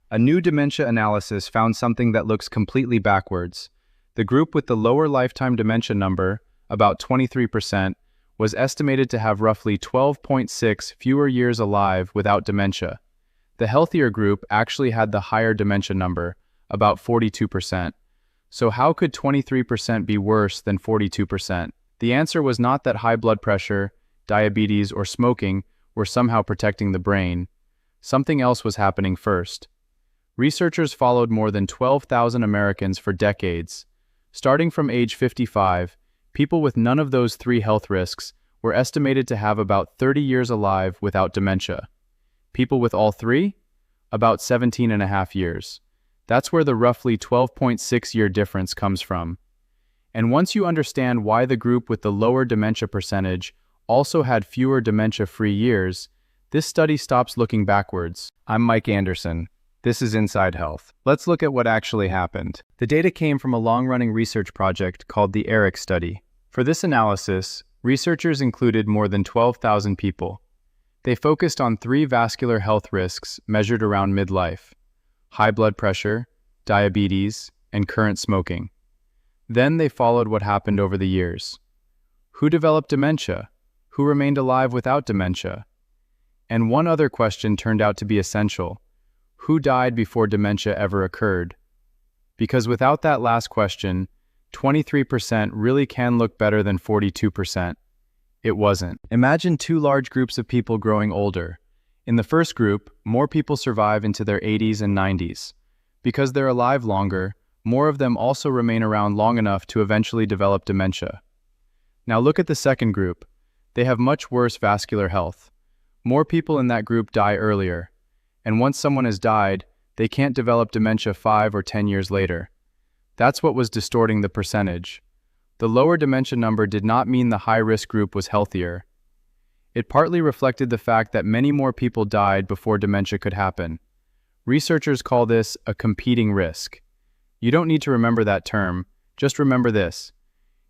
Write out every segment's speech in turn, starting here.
A new dementia analysis found something that looks completely backwards. The group with the lower lifetime dementia number, about 23%, was estimated to have roughly 12.6 fewer years alive without dementia. The healthier group actually had the higher dementia number, about 42%. So how could 23% be worse than 42%? The answer was not that high blood pressure, diabetes, or smoking were somehow protecting the brain. Something else was happening first. Researchers followed more than 12,000 Americans for decades. Starting from age 55, people with none of those three health risks were estimated to have about 30 years alive without dementia. People with all three? About 17 and a half years. That's where the roughly 12.6-year difference comes from. And once you understand why the group with the lower dementia percentage also had fewer dementia-free years, this study stops looking backwards. I'm Mike Anderson. This is Inside Health. Let's look at what actually happened. The data came from a long-running research project called the ARIC study. For this analysis, researchers included more than 12,000 people. They focused on three vascular health risks measured around midlife: high blood pressure, diabetes, and current smoking. Then they followed what happened over the years. Who developed dementia? Who remained alive without dementia? And one other question turned out to be essential. Who died before dementia ever occurred? Because without that last question, 23% really can look better than 42%. It wasn't. Imagine two large groups of people growing older. In the first group, more people survive into their 80s and 90s. Because they're alive longer, more of them also remain around long enough to eventually develop dementia. Now look at the second group. They have much worse vascular health. More people in that group die earlier. And once someone has died, they can't develop dementia 5 or 10 years later. That's what was distorting the percentage. The lower dementia number did not mean the high-risk group was healthier. It partly reflected the fact that many more people died before dementia could happen. Researchers call this a competing risk. You don't need to remember that term, just remember this.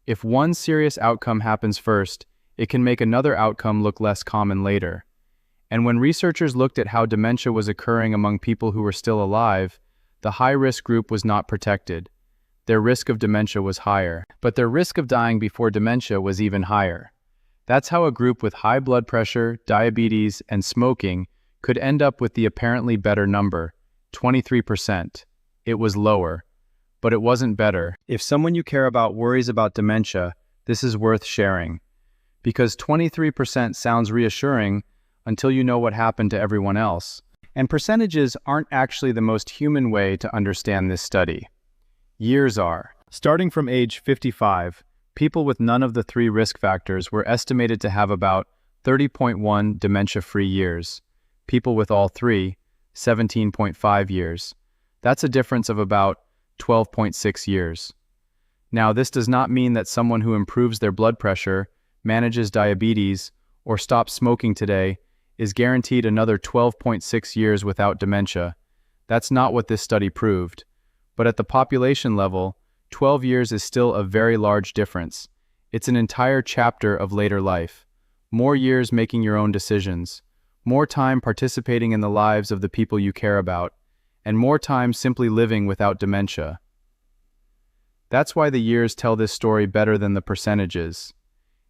If one serious outcome happens first, it can make another outcome look less common later. And when researchers looked at how dementia was occurring among people who were still alive, the high-risk group was not protected. Their risk of dementia was higher, but their risk of dying before dementia was even higher. That's how a group with high blood pressure, diabetes, and smoking could end up with the apparently better number, 23%. It was lower, but it wasn't better. If someone you care about worries about dementia, this is worth sharing. Because 23% sounds reassuring until you know what happened to everyone else. And percentages aren't actually the most human way to understand this study. Years are. Starting from age 55, people with none of the three risk factors were estimated to have about 30.1 dementia-free years. People with all three, 17.5 years. That's a difference of about 12.6 years. Now, this does not mean that someone who improves their blood pressure, manages diabetes, or stops smoking today is guaranteed another 12.6 years without dementia. That's not what this study proved. But at the population level, 12 years is still a very large difference. It's an entire chapter of later life. More years making your own decisions. More time participating in the lives of the people you care about. And more time simply living without dementia. That's why the years tell this story better than the percentages.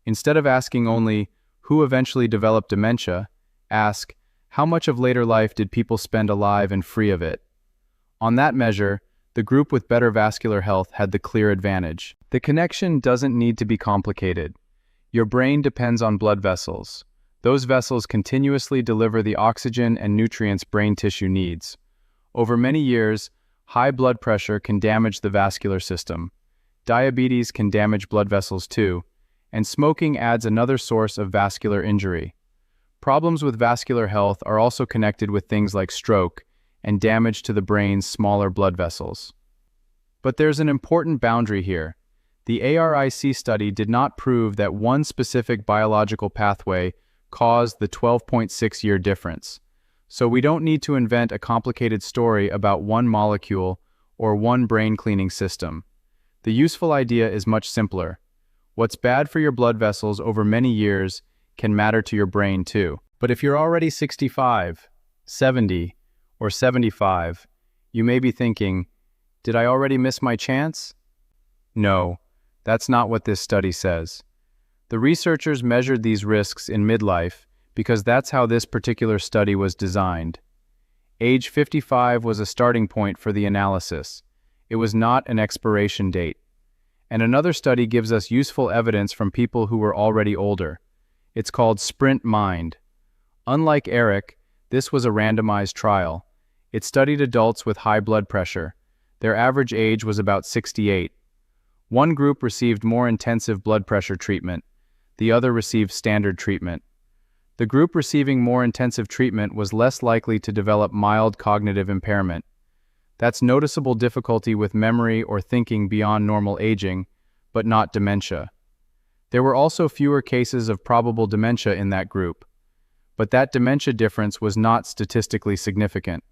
Instead of asking only, who eventually developed dementia, ask, how much of later life did people spend alive and free of it? On that measure, the group with better vascular health had the clear advantage. The connection doesn't need to be complicated. Your brain depends on blood vessels. Those vessels continuously deliver the oxygen and nutrients brain tissue needs. Over many years, high blood pressure can damage the vascular system. Diabetes can damage blood vessels too, and smoking adds another source of vascular injury. Problems with vascular health are also connected with things like stroke and damage to the brain's smaller blood vessels. But there's an important boundary here. The ARIC study did not prove that one specific biological pathway caused the 12.6-year difference. So we don't need to invent a complicated story about one molecule or one brain-cleaning system. The useful idea is much simpler. What's bad for your blood vessels over many years can matter to your brain too. But if you're already 65, 70, or 75, You may be thinking, did I already miss my chance? No, that's not what this study says. The researchers measured these risks in midlife because that's how this particular study was designed. Age 55 was a starting point for the analysis. It was not an expiration date. And another study gives us useful evidence from people who were already older. It's called Sprint Mind. Unlike ARIC, this was a randomized trial. It studied adults with high blood pressure. Their average age was about 68. One group received more intensive blood pressure treatment. The other received standard treatment. The group receiving more intensive treatment was less likely to develop mild cognitive impairment. That's noticeable difficulty with memory or thinking beyond normal aging, but not dementia. There were also fewer cases of probable dementia in that group, but that dementia difference was not statistically significant.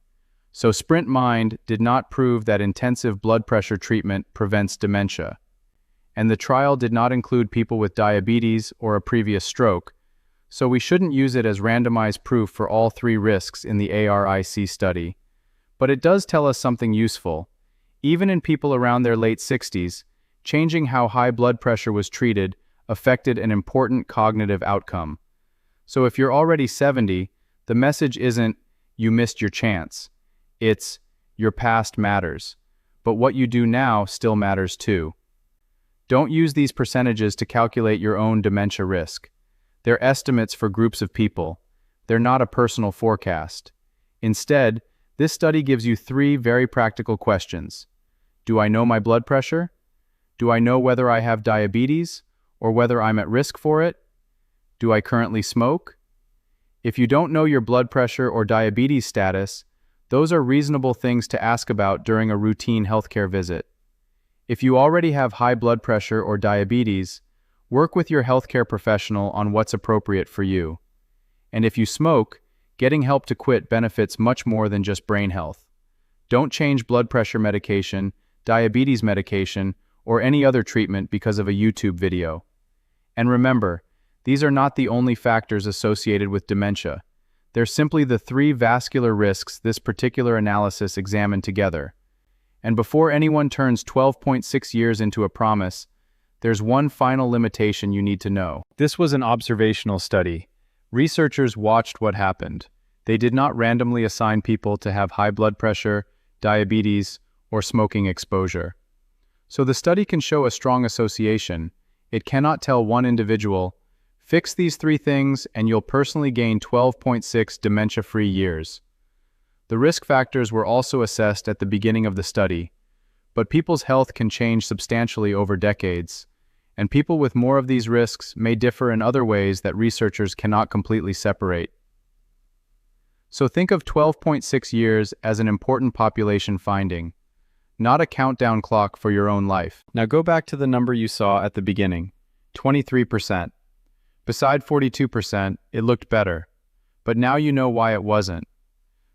So Sprint Mind did not prove that intensive blood pressure treatment prevents dementia. And the trial did not include people with diabetes or a previous stroke, so we shouldn't use it as randomized proof for all three risks in the ARIC study. But it does tell us something useful. Even in people around their late 60s, changing how high blood pressure was treated affected an important cognitive outcome. So if you're already 70, the message isn't, you missed your chance. It's, your past matters. But what you do now still matters too. Don't use these percentages to calculate your own dementia risk. They're estimates for groups of people. They're not a personal forecast. Instead, this study gives you three very practical questions. Do I know my blood pressure? Do I know whether I have diabetes or whether I'm at risk for it? Do I currently smoke? If you don't know your blood pressure or diabetes status, those are reasonable things to ask about during a routine healthcare visit. If you already have high blood pressure or diabetes, work with your healthcare professional on what's appropriate for you. And if you smoke, getting help to quit benefits much more than just brain health. Don't change blood pressure medication, diabetes medication, or any other treatment because of a YouTube video. And remember, these are not the only factors associated with dementia. They're simply the three vascular risks this particular analysis examined together. And before anyone turns 12.6 years into a promise, there's one final limitation you need to know. This was an observational study. Researchers watched what happened. They did not randomly assign people to have high blood pressure, diabetes, or smoking exposure. So the study can show a strong association. It cannot tell one individual, fix these three things and you'll personally gain 12.6 dementia-free years. The risk factors were also assessed at the beginning of the study, but people's health can change substantially over decades, and people with more of these risks may differ in other ways that researchers cannot completely separate. So think of 12.6 years as an important population finding, not a countdown clock for your own life. Now go back to the number you saw at the beginning, 23%. Beside 42%, it looked better, but now you know why it wasn't.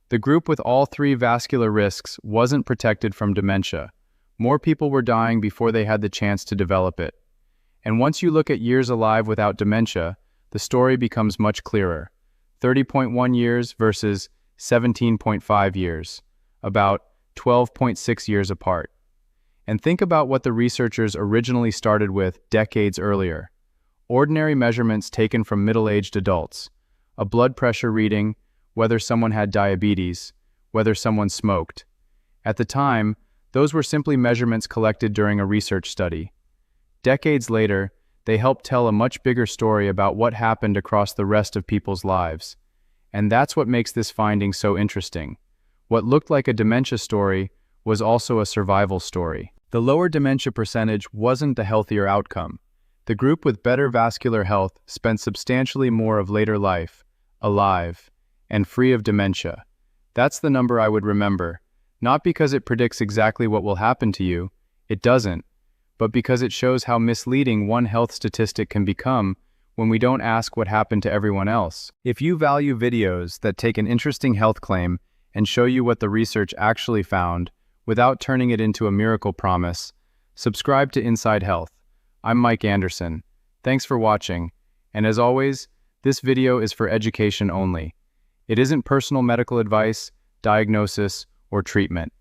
The group with all three vascular risks wasn't protected from dementia. More people were dying before they had the chance to develop it. And once you look at years alive without dementia, the story becomes much clearer. 30.1 years versus 17.5 years, about 12.6 years apart. And think about what the researchers originally started with decades earlier. Ordinary measurements taken from middle-aged adults, a blood pressure reading, whether someone had diabetes, whether someone smoked. At the time, those were simply measurements collected during a research study. Decades later, they helped tell a much bigger story about what happened across the rest of people's lives. And that's what makes this finding so interesting. What looked like a dementia story was also a survival story. The lower dementia percentage wasn't the healthier outcome. The group with better vascular health spent substantially more of later life, alive, and free of dementia. That's the number I would remember, not because it predicts exactly what will happen to you, it doesn't, but because it shows how misleading one health statistic can become when we don't ask what happened to everyone else. If you value videos that take an interesting health claim and show you what the research actually found, without turning it into a miracle promise, subscribe to Inside Health. I'm Mike Anderson. Thanks for watching, and as always, this video is for education only. It isn't personal medical advice, diagnosis, or treatment.